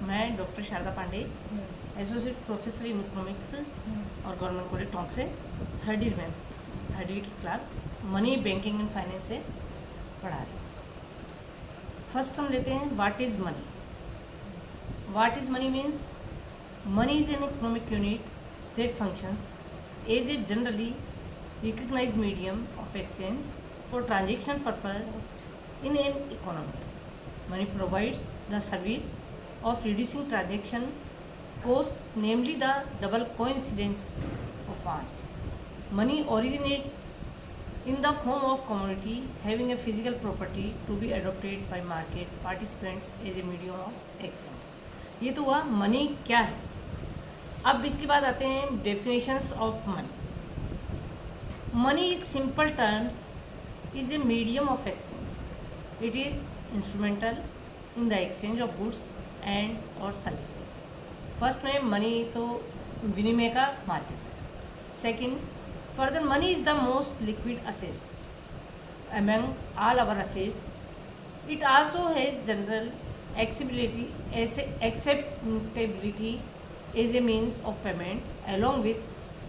मैं doctor Sharda Pandey, associate professor in economics और government college Tonk से थर्ड ईयर की class money banking and finance से पढ़ा रही हूँ। फर्स्ट हम लेते हैं what is money. What is money means money is an economic unit that functions as a generally recognized medium of exchange for transaction purpose in an economy. Money provides the service of reducing transaction cost, namely the double coincidence of funds. Money originates in the form of commodity having a physical property to be adopted by market participants as a medium of exchange. ये तो हुआ money क्या है। अब इसके बाद आते हैं definitions of money. Money is simple terms is a medium of exchange. It is instrumental in the exchange of goods and or services. First में money तो विनिमय का माध्यम है। Second, further money is the most liquid asset among all our assets. It also has general acceptability as a means of payment along with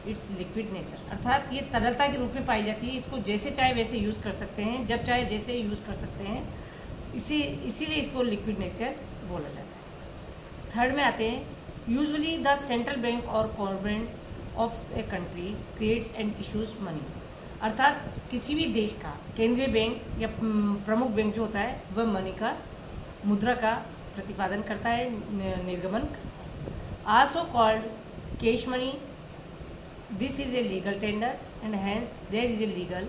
it's liquid nature, अर्थात ये तरलता के रूप में पाई जाती है। इसको जैसे चाहे वैसे यूज़ कर सकते हैं, जब चाहे जैसे यूज़ कर सकते हैं, इसीलिए इसको लिक्विड नेचर बोला जाता है। थर्ड में आते हैं यूजुअली द सेंट्रल बैंक और government of a country creates and issues monies, अर्थात किसी भी देश का केंद्रीय बैंक या प्रमुख बैंक जो होता है वह मनी का मुद्रा का प्रतिपादन करता है, निर्गमन करता है। Also called cash money. This is a legal tender and hence there is a legal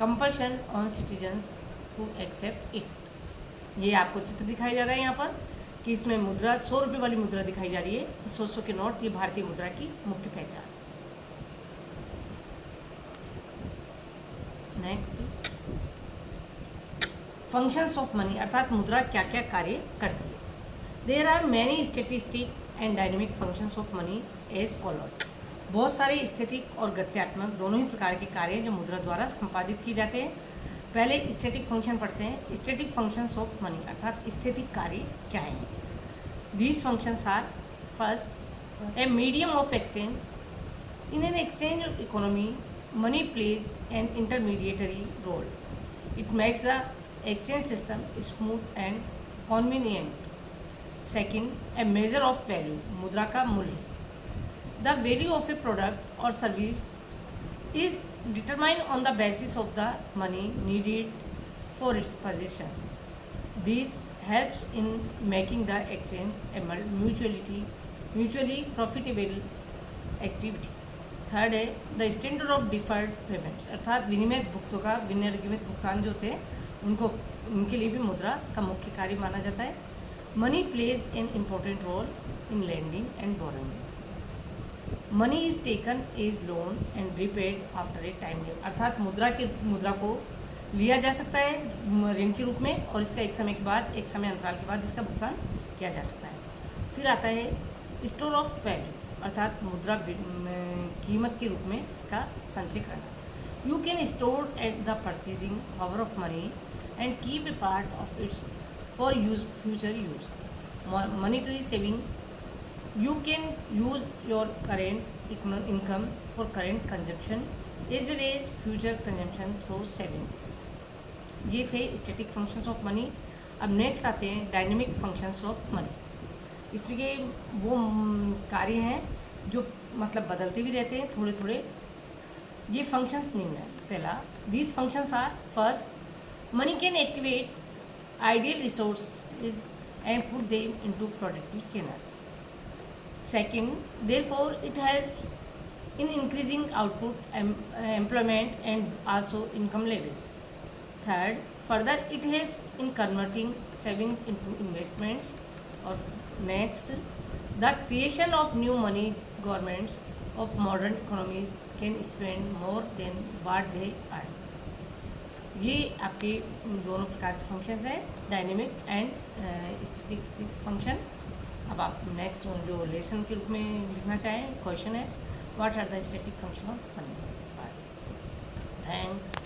compulsion on citizens to accept it. ये आपको चित्र दिखाई जा रहा है यहाँ पर कि इसमें मुद्रा 100 रुपये वाली मुद्रा दिखाई जा रही है। 100 के नोट ये भारतीय मुद्रा की मुख्य पहचान। नेक्स्ट, फंक्शंस ऑफ मनी, अर्थात मुद्रा क्या क्या कार्य करती है। There are many statistic and dynamic functions of money as follows. बहुत सारे स्थितिक और गत्यात्मक दोनों ही प्रकार के कार्य जो मुद्रा द्वारा संपादित किए जाते हैं। पहले स्टैटिक फंक्शन पढ़ते हैं। स्टैटिक फंक्शंस ऑफ मनी, अर्थात स्थितिक कार्य क्या है। These functions are first, a medium of exchange. In an exchange economy money plays an intermediary role. It makes the exchange system smooth and convenient. Second, a measure of value, मुद्रा का मूल्य। The value of a product or service is determined on the basis of the money needed for its possessions. This helps in making the exchange a mutually profitable activity. Third है the standard of deferred payments, अर्थात विनिमय भुगतान जो थे उनके लिए भी मुद्रा का मुख्य कार्य माना जाता है। Money plays an important role in lending and borrowing. Money is taken as loan and repaid after a time limit, अर्थात मुद्रा को लिया जा सकता है ऋण के रूप में और इसका एक समय अंतराल के बाद इसका भुगतान किया जा सकता है। फिर आता है स्टोर ऑफ वैल्यू, अर्थात मुद्रा कीमत के रूप में इसका संचय करना। You can store at the purchasing power of money and keep a part of its for future use. Monetary saving, you can use your current income for current consumption as well as future consumption through savings. ये थे static functions of money. अब next आते हैं dynamic functions of money. इसमें वो कार्य हैं जो मतलब बदलते भी रहते हैं थोड़े थोड़े। ये फंक्शंस निम्न है। पहला, these functions are first, money can activate ideal resources and put them into productive channels. Second, therefore, it helps in increasing output, employment, and also income levels. Third, further, it helps in converting savings into investments. Or next, the creation of new money. Governments of modern economies can spend more than what they earn. ये आपके दोनों प्रकार के functions हैं, dynamic and static function. अब आप next जो lesson के रूप में लिखना चाहें, क्वेश्चन है what are the static function of money. Thanks.